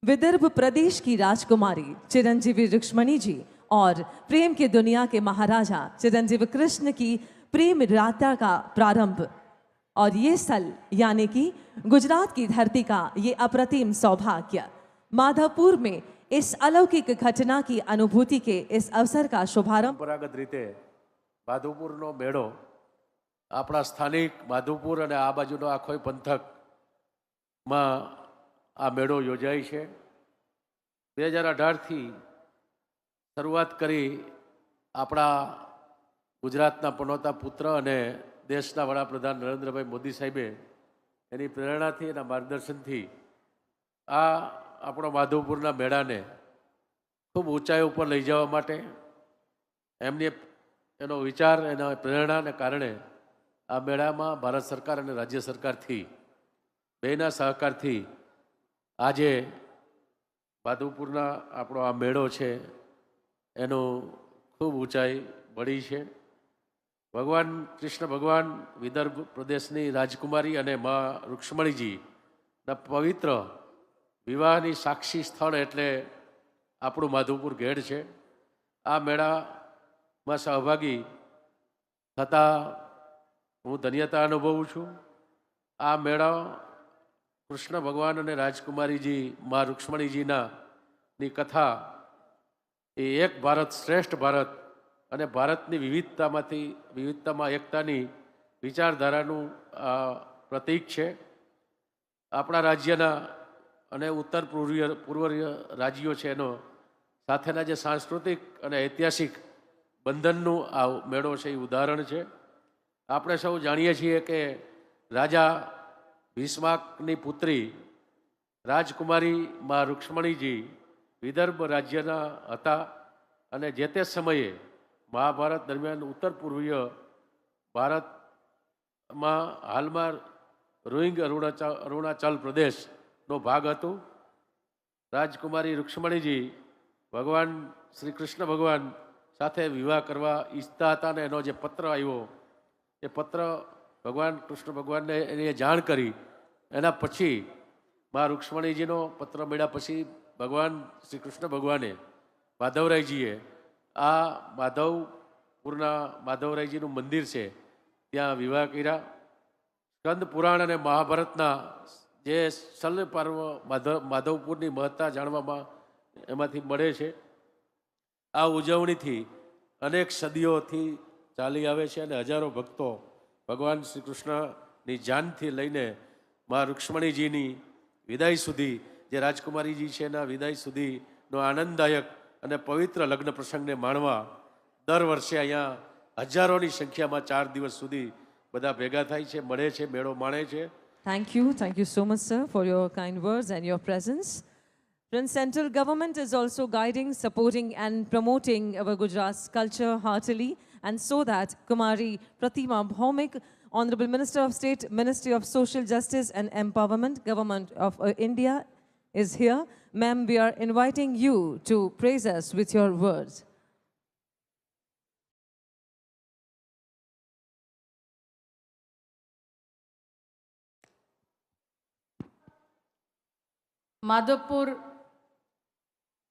विदर्भ प्रदेश की राजकुमारी चिरंजीवी रुक्मणी जी और प्रेम की दुनिया के महाराजा चिरंजीवी कृष्ण की प्रेम यात्रा का प्रारंभ और ये स्थल यानी कि गुजरात की धरती का ये अप्रतिम सौभाग्य माधवपुर में इस अलौकिक घटना की अनुभूति के इस अवसर का शुभारंभ પરંપરાગત રીતે માધવપુરનો મેળો આપણા સ્થાનિક માધવપુર અને આ બાજુનો આખો પંથકમાં આ મેળો યોજાય છે 2018થી શરૂઆત કરી આપણા ગુજરાતના પનોતા પુત્ર અને દેશના વડાપ્રધાન નરેન્દ્રભાઈ મોદી સાહેબે એની પ્રેરણાથી એના માર્ગદર્શનથી આ આપણો માધવપુરના મેળાને ખૂબ ઊંચાઈ ઉપર લઈ જવા માટે એમની એનો વિચાર એના પ્રેરણાને કારણે આ મેળામાં ભારત સરકાર અને રાજ્ય સરકારથી બેના સહકારથી આજે માધવપુરના આપણો આ મેળો છે એનો ખૂબ ઊંચાઈ મળી છે. ભગવાન કૃષ્ણ ભગવાન વિદર્ભ પ્રદેશની રાજકુમારી અને મા રૂક્ષ્મણીજીના પવિત્ર વિવાહની સાક્ષી સ્થળ એટલે આપણું માધવપુર ગેડ છે. આ મેળામાં સહભાગી થતાં હું ધન્યતા અનુભવું છું. આ મેળા કૃષ્ણ ભગવાન અને રાજકુમારીજી મા રૂક્ષ્મણીજીની કથા એ એક ભારત શ્રેષ્ઠ ભારત અને ભારતની વિવિધતામાં એકતાની વિચારધારાનું પ્રતીક છે. આપણા રાજ્યના અને ઉત્તર પૂર્વીય રાજ્યો છે એનો સાથેના જે સાંસ્કૃતિક અને ઐતિહાસિક બંધનનું આ મેળો છે એ ઉદાહરણ છે. આપણે સૌ જાણીએ છીએ કે રાજા ભીષ્માકની પુત્રી રાજકુમારી મા રૂક્ષ્મણીજી વિદર્ભ રાજ્યના હતા અને જે તે સમયે મહાભારત દરમિયાન ઉત્તર પૂર્વીય ભારતમાં હાલમાં રોહિંગ અરુણાચલ પ્રદેશનો ભાગ હતો. રાજકુમારી રૂક્ષ્મણીજી ભગવાન શ્રી કૃષ્ણ ભગવાન સાથે વિવાહ કરવા ઈચ્છતા હતા અને એનો જે પત્ર આવ્યો એ પત્ર ભગવાન કૃષ્ણ ભગવાનને એને જાણ કરી. એના પછી મા રૂક્ષ્મણીજીનો પત્ર મળ્યા પછી ભગવાન શ્રી કૃષ્ણ ભગવાને માધવરાયજીએ આ માધવપુરના માધવરાયજીનું મંદિર છે ત્યાં વિવાહ કર્યા. સ્કંદ પુરાણ અને મહાભારતના જે શલ્ય પર્વ માધવપુરની મહત્તા જાણવામાં એમાંથી મળે છે. આ ઉજવણીથી અનેક સદીઓથી ચાલી આવે છે અને હજારો ભક્તો ભગવાન શ્રી કૃષ્ણની જાનથી લઈને મા રૂક્ષ્મણીજીની વિદાય સુધી જે રાજકુમારીજી છે એના વિદાય સુધીનો આનંદદાયક અને પવિત્ર લગ્ન પ્રસંગને માણવા દર વર્ષે અહીંયા હજારોની સંખ્યામાં 4 દિવસ સુધી બધા ભેગા થાય છે, મળે છે, મેળો માણે છે. Thank you so much, sir, for your kind words and your presence. Friends, central government is also guiding, supporting and promoting our Gujarat's culture heartily, and so that Kumari Pratima Bhaumik, Honorable Minister of State, Ministry of Social Justice and Empowerment, Government of India is here. Ma'am, we are inviting you to praise us with your words. Madhopur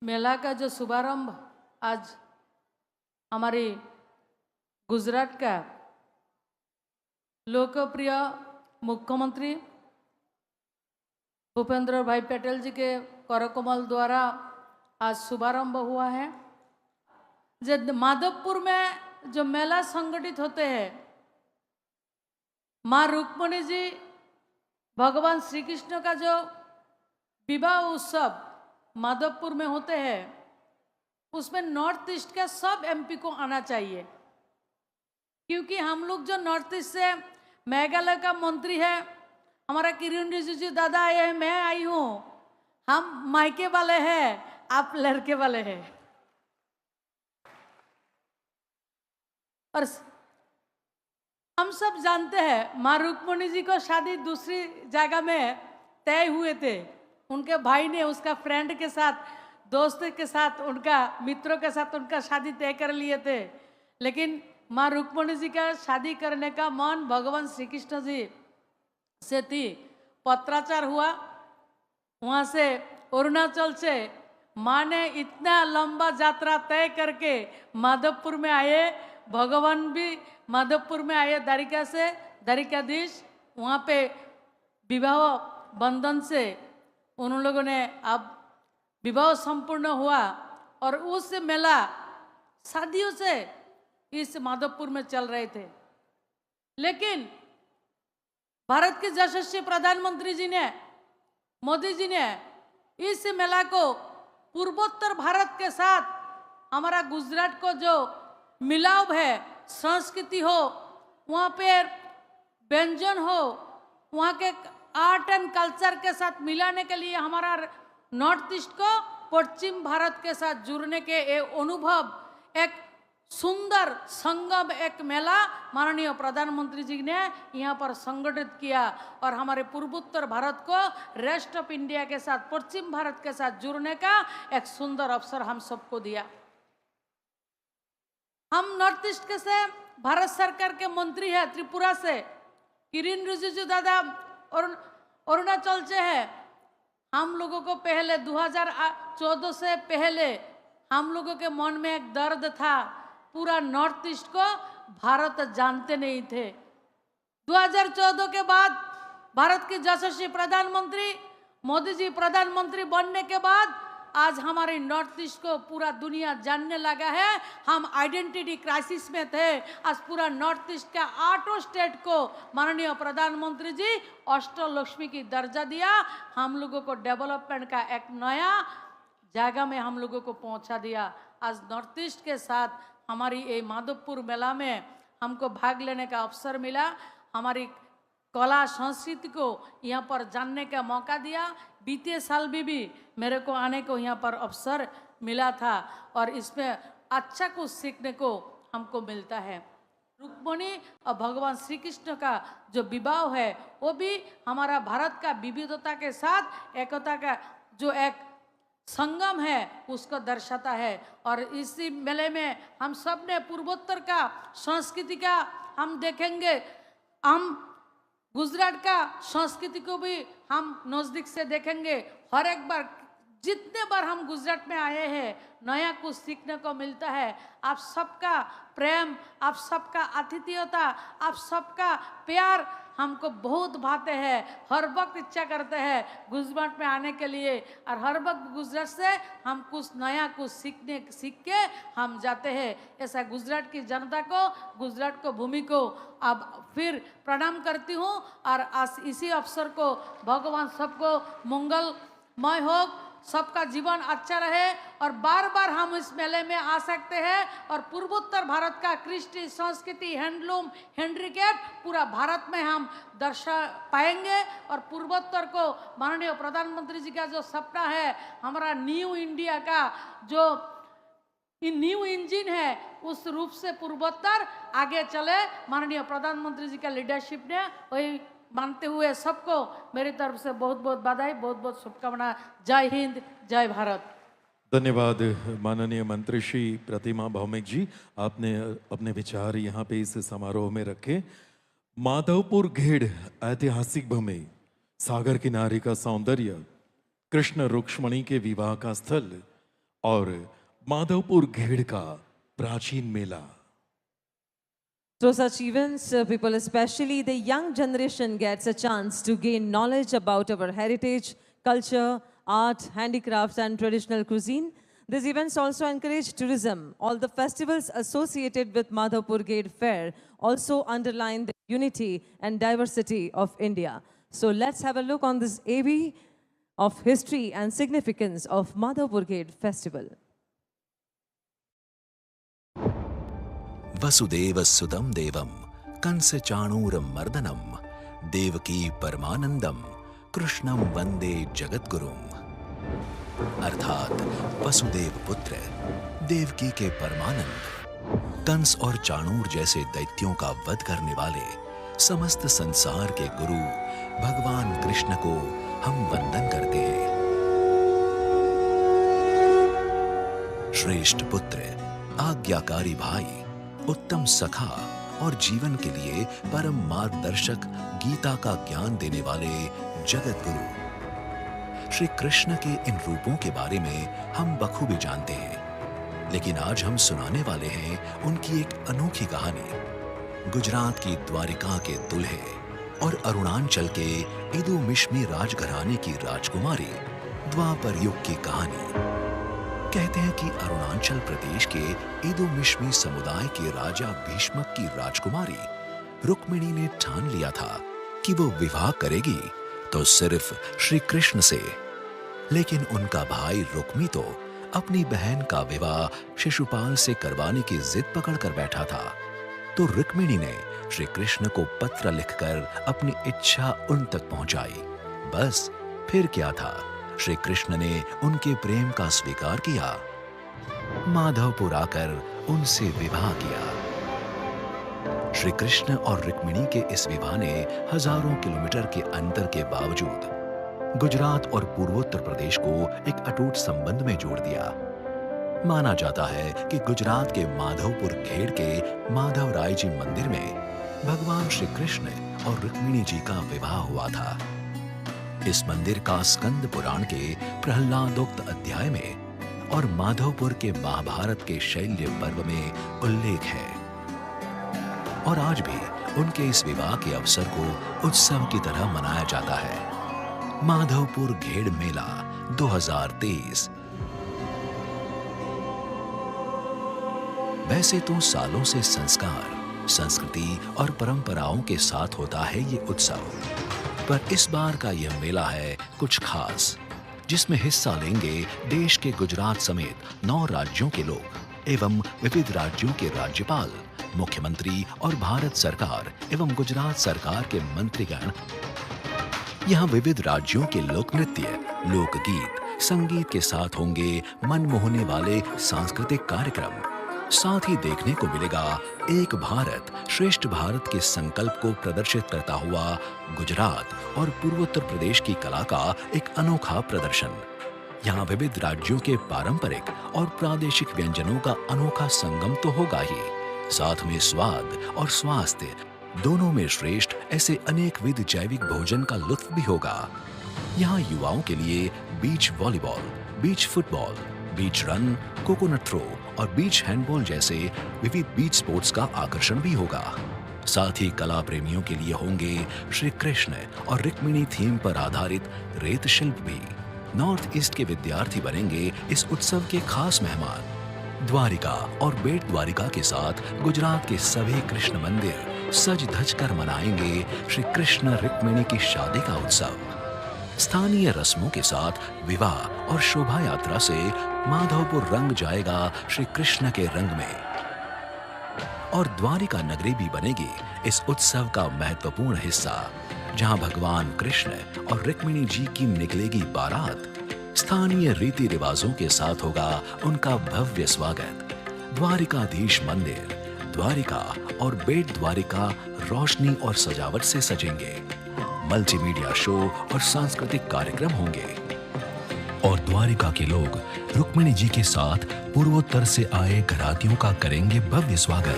मेला का जो शुभारंभ आज हमारे गुजरात का लोकप्रिय मुख्यमंत्री भूपेंद्र भाई पटेल जी के करकमल द्वारा आज शुभारंभ हुआ है. जब माधवपुर में जो मेला संगठित होते हैं, माँ रुक्मणी जी भगवान श्री कृष्ण का जो विवाह उत्सव माधवपुर में होते हैं, उसमें नॉर्थ ईस्ट के सब एमपी को आना चाहिए. क्योंकि हम लोग जो नॉर्थ ईस्ट से मेघालय का मंत्री है, हमारा किरण रिजिजू दादा आए हैं, मैं आई हूँ, हम मायके वाले हैं, आप लड़के वाले हैं. और हम सब जानते हैं माँ रुक्मणी जी को शादी दूसरी जगह में तय हुए थे. उनके भाई ने उसका फ्रेंड के साथ, दोस्त के साथ, उनका मित्रों के साथ उनका शादी तय कर लिए थे. लेकिन माँ रुक्मणी जी का शादी करने का मन भगवान श्री कृष्ण जी से थी. पत्राचार हुआ, वहाँ से अरुणाचल से माँ ने इतना लंबा यात्रा तय करके माधवपुर में आए, भगवान भी माधवपुर में आए द्वारिका से, द्वारिकाधीश वहाँ पे विवाह बंधन से उन लोगों ने अब विवाह संपूर्ण हुआ और उस मेला शादियों से इस माधवपुर में चल रहे थे। लेकिन भारत के यशस्वी प्रधानमंत्री जी ने, मोदी जी ने इस मेला को पूर्वोत्तर भारत के साथ हमारा गुजरात को जो मिलाव है, संस्कृति हो, वहाँ पे व्यंजन हो, वहाँ के आर्ट एंड कल्चर के साथ मिलाने के लिए हमारा नॉर्थ ईस्ट को पश्चिम भारत के साथ जुड़ने के एक अनुभव, एक सुंदर संगम, एक मेला माननीय प्रधानमंत्री जी ने यहाँ पर संगठित किया और हमारे पूर्वोत्तर भारत को रेस्ट ऑफ इंडिया के साथ, पश्चिम भारत के साथ जुड़ने का एक सुंदर अवसर हम सबको दिया। हम नॉर्थ ईस्ट के से भारत सरकार के मंत्री है त्रिपुरा से, किरेन रिजिजू दादा और अरुणाचल से है। हम लोगों को पहले 2014 से पहले हम लोगों के मन में एक दर्द था, पूरा नॉर्थ ईस्ट को भारत जानते नहीं थे। 2014 के बाद भारत के यशस्वी प्रधानमंत्री मोदी जी प्रधानमंत्री बनने के बाद आज हमारे नॉर्थ ईस्ट को पूरा दुनिया जानने लगा है। हम आइडेंटिटी क्राइसिस में थे, आज पूरा नॉर्थ ईस्ट का 8 स्टेट को माननीय प्रधानमंत्री जी अष्टलक्ष्मी की दर्जा दिया, हम लोगों को डेवलपमेंट का एक नया जगह में हम लोगों को पहुंचा दिया। आज नॉर्थ ईस्ट के साथ हमारी ये माधवपुर मेला में हमको भाग लेने का अवसर मिला, हमारी कला संस्कृति को यहाँ पर जानने का मौका दिया। बीते साल भी मेरे को आने को यहाँ पर अवसर मिला था और इसमें अच्छा कुछ सीखने को हमको मिलता है। रुक्मिणी और भगवान श्री कृष्ण का जो विवाह है वो भी हमारा भारत का विविधता के साथ एकता का जो एक संगम है उसको दर्शाता है। और इसी मेले में हम सब ने पूर्वोत्तर का संस्कृति का हम देखेंगे, हम गुजरात का संस्कृति को भी हम नज़दीक से देखेंगे। हर एक बार जितने बार हम गुजरात में आए हैं नया कुछ सीखने को मिलता है। आप सबका प्रेम, आप सबका आतिथ्यता, आप सबका प्यार हमको बहुत भाते हैं। हर वक्त इच्छा करते हैं गुजरात में आने के लिए और हर वक्त गुजरात से हम कुछ नया कुछ सीख के हम जाते हैं। ऐसा गुजरात की जनता को, गुजरात को भूमि को अब फिर प्रणाम करती हूँ और आज इसी अवसर को भगवान सबको मंगलमय हो, सबका जीवन अच्छा रहे और बार बार हम इस मेले में आ सकते हैं और पूर्वोत्तर भारत का कृष्टि, संस्कृति, हैंडलूम, हैंडीक्राफ्ट पूरा भारत में हम दर्शा पाएंगे। और पूर्वोत्तर को माननीय प्रधानमंत्री जी का जो सपना है, हमारा न्यू इंडिया का जो न्यू इंजन है, उस रूप से पूर्वोत्तर आगे चले। माननीय प्रधानमंत्री जी का लीडरशिप ने वही मानते हुए सबको मेरी तरफ से बहुत बहुत बधाई, बहुत बहुत शुभकामना। जय हिंद, जय भारत। धन्यवाद माननीय मंत्री श्री प्रतिमा भौमिक जी, आपने अपने विचार यहाँ पे इस समारोह में रखे। माधवपुर घेड़ ऐतिहासिक भूमि, सागर किनारे का सौंदर्य, कृष्ण रुक्ष्मणी के विवाह का स्थल और माधवपुर घेड़ का प्राचीन मेला। Through such events, people, especially the young generation, gets a chance to gain knowledge about our heritage, culture, art, handicrafts, and traditional cuisine. These events also encourage tourism. All the festivals associated with Madhavpur Gate Fair also underline the unity and diversity of India. So let's have a look on this AV of history and significance of Madhavpur Gate Festival. Vasudev सुतं देवं कंस चाणूरं मर्दनं देवकी परमानंदम कृष्णं वंदे जगद्गुरुम्। अर्थात वसुदेव पुत्र देवकी के परमानंद, कंस और चाणूर जैसे दैत्यों का वध करने वाले समस्त संसार के गुरु भगवान कृष्ण को हम वंदन करते हैं। श्रेष्ठ पुत्र, आज्ञाकारी भाई, उत्तम सखा और जीवन के लिए परम मार्गदर्शक, गीता का ज्ञान देने वाले जगत गुरु, श्री कृष्ण के इन रूपों के बारे में हम बखूबी जानते हैं, लेकिन आज हम सुनाने वाले हैं उनकी एक अनोखी कहानी। गुजरात की द्वारिका के दुल्हे और अरुणाचल के इदुमिश्मी राजघराने की राजकुमारी द्वापर युग की कहानी। कहते हैं कि अरुणाचल प्रदेश के इदुमिश्मी समुदाय के राजा भीष्मक की राजकुमारी रुक्मिणी ने ठान लिया था कि वो विवाह करेगी तो सिर्फ श्री कृष्ण से। लेकिन उनका भाई रुक्मी तो अपनी बहन का विवाह शिशुपाल से करवाने की जिद पकड़ कर बैठा था। तो रुक्मिणी ने श्री कृष्ण को पत्र लिखकर अपनी इच्छा उन तक पहुंचाई। बस फिर क्या था, श्री कृष्ण ने उनके प्रेम का स्वीकार किया, माधवपुर आकर उनसे विवाह किया। श्री कृष्ण और रुक्मिणी के इस विवाह ने हजारों किलोमीटर के अंतर के बावजूद गुजरात और पूर्वोत्तर प्रदेश को एक अटूट संबंध में जोड़ दिया। माना जाता है कि गुजरात के माधवपुर खेड़ के माधवराय जी मंदिर में भगवान श्री कृष्ण और रुक्मिणी जी का विवाह हुआ था। इस मंदिर का स्कंद पुराण के प्रहलादोक्त अध्याय में और माधवपुर के महाभारत के शैल्य पर्व में उल्लेख है। और आज भी उनके इस विवाह के अवसर को उत्सव की तरह मनाया जाता है। माधवपुर घेड़ मेला 2023। वैसे तो सालों से संस्कार, संस्कृति और परंपराओं के साथ होता है ये उत्सव, पर इस बार का यह मेला है कुछ खास, जिसमें हिस्सा लेंगे देश के गुजरात समेत 9 राज्यों के लोग एवं विविध राज्यों के राज्यपाल, मुख्यमंत्री और भारत सरकार एवं गुजरात सरकार के मंत्रीगण। यहाँ विविध राज्यों के लोक नृत्य, लोकगीत, संगीत के साथ होंगे मनमोहने वाले सांस्कृतिक कार्यक्रम। साथ ही देखने को मिलेगा एक भारत श्रेष्ठ भारत के संकल्प को प्रदर्शित करता हुआ गुजरात और पूर्वोत्तर प्रदेश की कला का एक अनोखा प्रदर्शन। यहाँ विविध राज्यों के पारंपरिक और प्रादेशिक व्यंजनों का अनोखा संगम तो होगा ही, साथ में स्वाद और स्वास्थ्य दोनों में श्रेष्ठ ऐसे अनेकविध जैविक भोजन का लुत्फ भी होगा। यहाँ युवाओं के लिए बीच वॉलीबॉल, बीच फुटबॉल, बीच रन, कोकोनट थ्रो और बीच हैंडबॉल जैसे विविध बीच स्पोर्ट्स का आकर्षण भी होगा। साथ ही कला प्रेमियों के लिए होंगे श्री कृष्ण और रुक्मिणी थीम पर आधारित रेत शिल्प भी। नॉर्थ ईस्ट के विद्यार्थी बनेंगे इस उत्सव के खास मेहमान। द्वारिका और बेट द्वारिका के साथ गुजरात के सभी कृष्ण मंदिर सज धज कर मनाएंगे श्री कृष्ण रुक्मिणी की शादी का उत्सव। स्थानीय रस्मों के साथ विवाह और शोभा यात्रा से माधवपुर रंग जाएगा श्री कृष्ण के रंग में। और द्वारिका नगरी भी बनेगी इस उत्सव का महत्वपूर्ण हिस्सा, जहां भगवान कृष्ण और रुक्मिणी जी की निकलेगी बारात। स्थानीय रीति रिवाजों के साथ होगा उनका भव्य स्वागत। द्वारिकाधीश मंदिर, द्वारिका और बेट द्वारिका रोशनी और सजावट से सजेंगे। मल्टीमीडिया शो और सांस्कृतिक कार्यक्रम होंगे और द्वारिका के लोग रुक्मिणी जी के साथ पूर्वोत्तर से आए घरातियों का करेंगे भव्य स्वागत।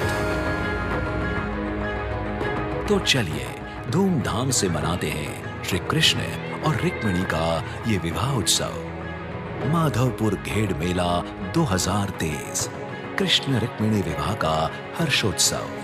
तो चलिए धूमधाम से मनाते हैं श्री कृष्ण और रुक्मिणी का ये विवाह उत्सव। माधवपुर घेड़ मेला 2023, कृष्ण रुक्मिणी विवाह का हर्षोत्सव।